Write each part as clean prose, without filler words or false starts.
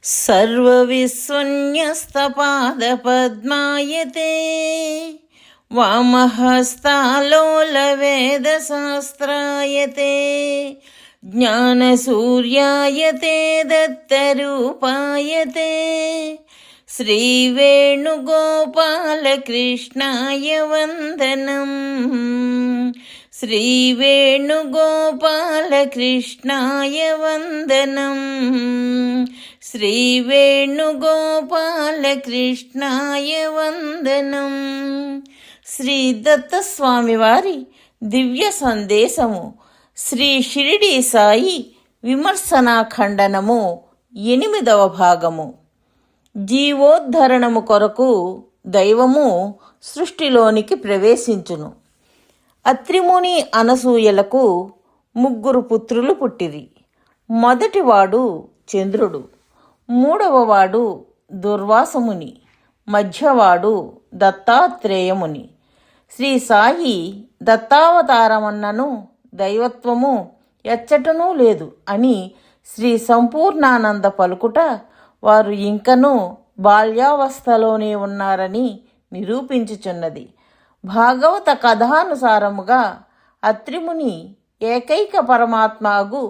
सर्वविस्वन्यस्तपादपद्मायते वामहस्तालोलवेदशास्त्रायते ज्ञानसूर्यायते दत्तरूपायते श्रीवेणुगोपालकृष्णाय वन्दनम् श्रीवेणुगोपालकृष्णाय वन्दनम् శ్రీవేణుగోపాలకృష్ణాయ వందనం. శ్రీ దత్తస్వామి వారి దివ్య సందేశము శ్రీ షిరిడి సాయి విమర్శనా ఖండనము 8వ భాగము. జీవోద్ధరణము కొరకు దైవము సృష్టిలోనికి ప్రవేశించును. అత్రిముని అనసూయలకు 3 పుత్రులు పుట్టిరి. మొదటివాడు చంద్రుడు, 3వవాడు దుర్వాసముని, మధ్యవాడు దత్తాత్రేయముని. శ్రీ సాయి దత్తావతారమన్నను దైవత్వము ఎచ్చటనూ లేదు అని శ్రీ సంపూర్ణానంద పలుకుట వారు ఇంకనూ బాల్యావస్థలోనే ఉన్నారని నిరూపించుచున్నది. భాగవత కథానుసారముగా అత్రిముని ఏకైక పరమాత్మగు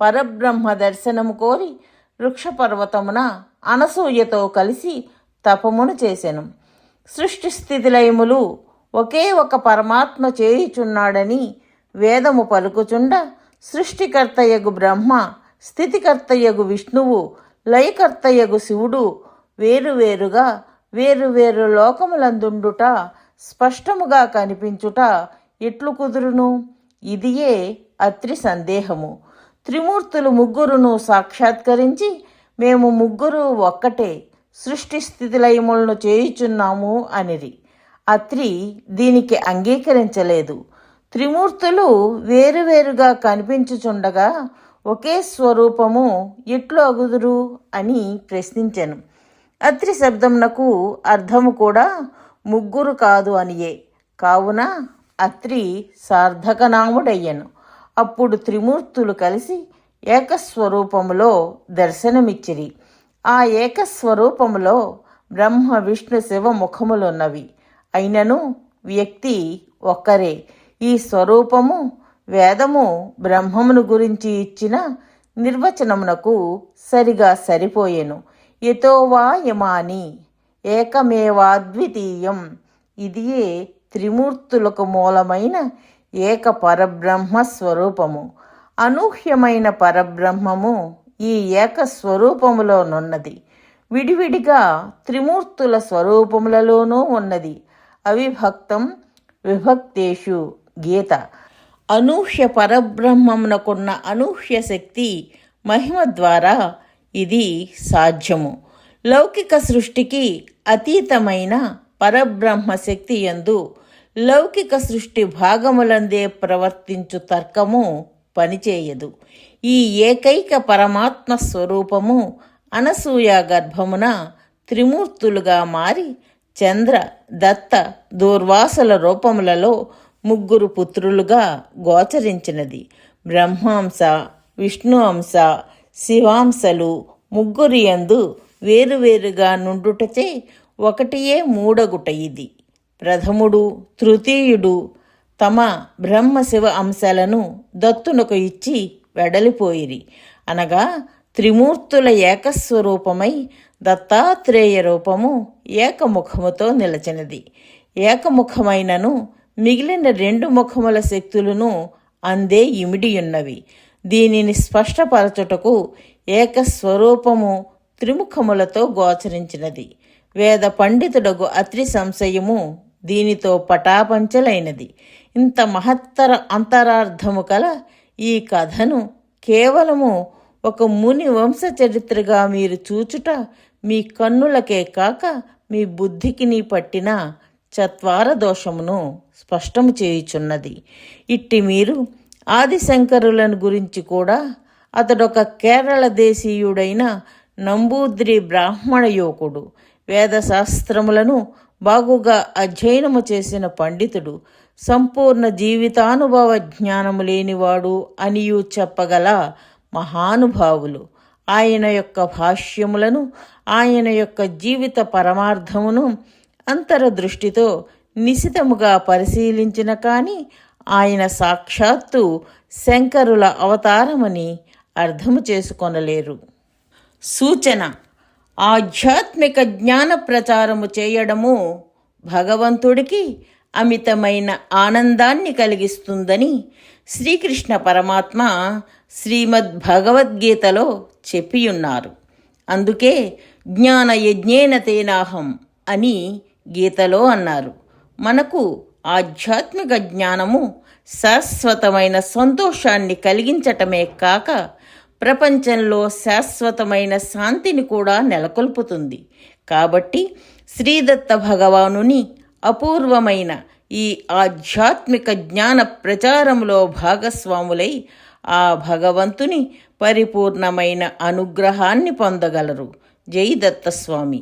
పరబ్రహ్మ దర్శనము కోరి వృక్షపర్వతమున అనసూయతో కలిసి తపమును చేసెను. సృష్టి స్థితిలయములు ఒకే ఒక పరమాత్మ చేయుచున్నాడని వేదము పలుకుచుండ సృష్టికర్తయగు బ్రహ్మ, స్థితికర్తయగు విష్ణువు, లయకర్తయగు శివుడు వేరువేరుగా వేరువేరు లోకములందుండుట స్పష్టముగా కనిపించుట ఎట్లు కుదురును? ఇదియే అత్రి సందేహము. త్రిమూర్తులు 3 సాక్షాత్కరించి మేము 3 ఒక్కటే సృష్టి స్థితిలయములను చేయుచున్నాము అనిరి. అత్రి దీనికి అంగీకరించలేదు. త్రిమూర్తులు వేరువేరుగా కనిపించుచుండగా ఒకే స్వరూపము ఎట్లు అగుదురు అని ప్రశ్నించెను. అత్రి శబ్దమునకు అర్థము కూడా 3 కాదు అనియే. కావున అత్రి సార్థకనాముడయ్యను. అప్పుడు త్రిమూర్తులు కలిసి ఏకస్వరూపములో దర్శనమిచ్చిరి. ఆ ఏకస్వరూపములో బ్రహ్మ, విష్ణు, శివ ముఖములున్నవి. అయినను వ్యక్తి ఒక్కరే. ఈ స్వరూపము వేదము బ్రహ్మమును గురించి ఇచ్చిన నిర్వచనమునకు సరిగా సరిపోయెను. యతో వా యమాని ఏకమేవాద్వితీయం. ఇదియే త్రిమూర్తులకు మూలమైన ఏక పరబ్రహ్మ స్వరూపము. అనూహ్యమైన పరబ్రహ్మము ఈ ఏక స్వరూపములోనున్నది. విడివిడిగా త్రిమూర్తుల స్వరూపములలోనూ ఉన్నది. అవిభక్తం విభక్తేషు గీత. అనూహ్య పరబ్రహ్మమునకున్న అనూహ్య శక్తి మహిమ ద్వారా ఇది సాధ్యము. లౌకిక సృష్టికి అతీతమైన పరబ్రహ్మ శక్తి యందు లౌకిక సృష్టి భాగములందే ప్రవర్తించు తర్కము పనిచేయదు. ఈ ఏకైక పరమాత్మ స్వరూపము అనసూయ గర్భమున త్రిమూర్తులుగా మారి చంద్ర, దత్త, దూర్వాసుల రూపములలో 3 పుత్రులుగా గోచరించినది. బ్రహ్మాంశ, విష్ణు అంశ, శివాంశలు 3 యందు వేరువేరుగా నుండుటచే ఒకటియే మూడగుట. ఇది ప్రథముడు, తృతీయుడు తమ బ్రహ్మ శివ అంశాలను దత్తునకు ఇచ్చి వెడలిపోయిరి. అనగా త్రిమూర్తుల ఏకస్వరూపమై దత్తాత్రేయ రూపము ఏకముఖముతో నిలచినది. ఏకముఖమైనను మిగిలిన 2 ముఖముల శక్తులను అందే ఇమిడియున్నవి. దీనిని స్పష్టపరచుటకు ఏకస్వరూపము త్రిముఖములతో గోచరించినది. వేద పండితుడగు అత్రి సంశయము దీనితో పటాపంచలైనది. ఇంత మహత్తర అంతరార్థము కల ఈ కథను కేవలము ఒక ముని వంశ చరిత్రగా మీరు చూచుట మీ కన్నులకే కాక మీ బుద్ధికి పట్టిన చత్వార దోషమును స్పష్టము చేయుచున్నది. ఇట్టి మీరు ఆదిశంకరులను గురించి కూడా అతడొక కేరళ దేశీయుడైన నంబూద్రి బ్రాహ్మణ యువకుడు, వేదశాస్త్రములను బాగుగా అధ్యయనము చేసిన పండితుడు, సంపూర్ణ జీవితానుభవ జ్ఞానము లేనివాడు అనియు చెప్పగల మహానుభావులు. ఆయన యొక్క భాష్యములను, ఆయన యొక్క జీవిత పరమార్థమును అంతరదృష్టితో నిశితముగా పరిశీలించిన కానీ ఆయన సాక్షాత్తు శంకరుల అవతారమని అర్థము చేసుకొనలేరు. సూచన: ఆధ్యాత్మిక జ్ఞాన ప్రచారము చేయడము భగవంతుడికి అమితమైన ఆనందాన్ని కలిగిస్తుందని శ్రీకృష్ణ పరమాత్మ శ్రీమద్ భగవద్గీతలో చెప్పియున్నారు. అందుకే జ్ఞాన యజ్ఞేన తేనాహం అని గీతలో అన్నారు. మనకు ఆధ్యాత్మిక జ్ఞానము శాశ్వతమైన సంతోషాన్ని కలిగించటమే కాక ప్రపంచంలో శాశ్వతమైన శాంతిని కూడా నెలకొల్పుతుంది. కాబట్టి శ్రీదత్త భగవానుని అపూర్వమైన ఈ ఆధ్యాత్మిక జ్ఞాన ప్రచారంలో భాగస్వాములై ఆ భగవంతుని పరిపూర్ణమైన అనుగ్రహాన్ని పొందగలరు. జై దత్తస్వామి.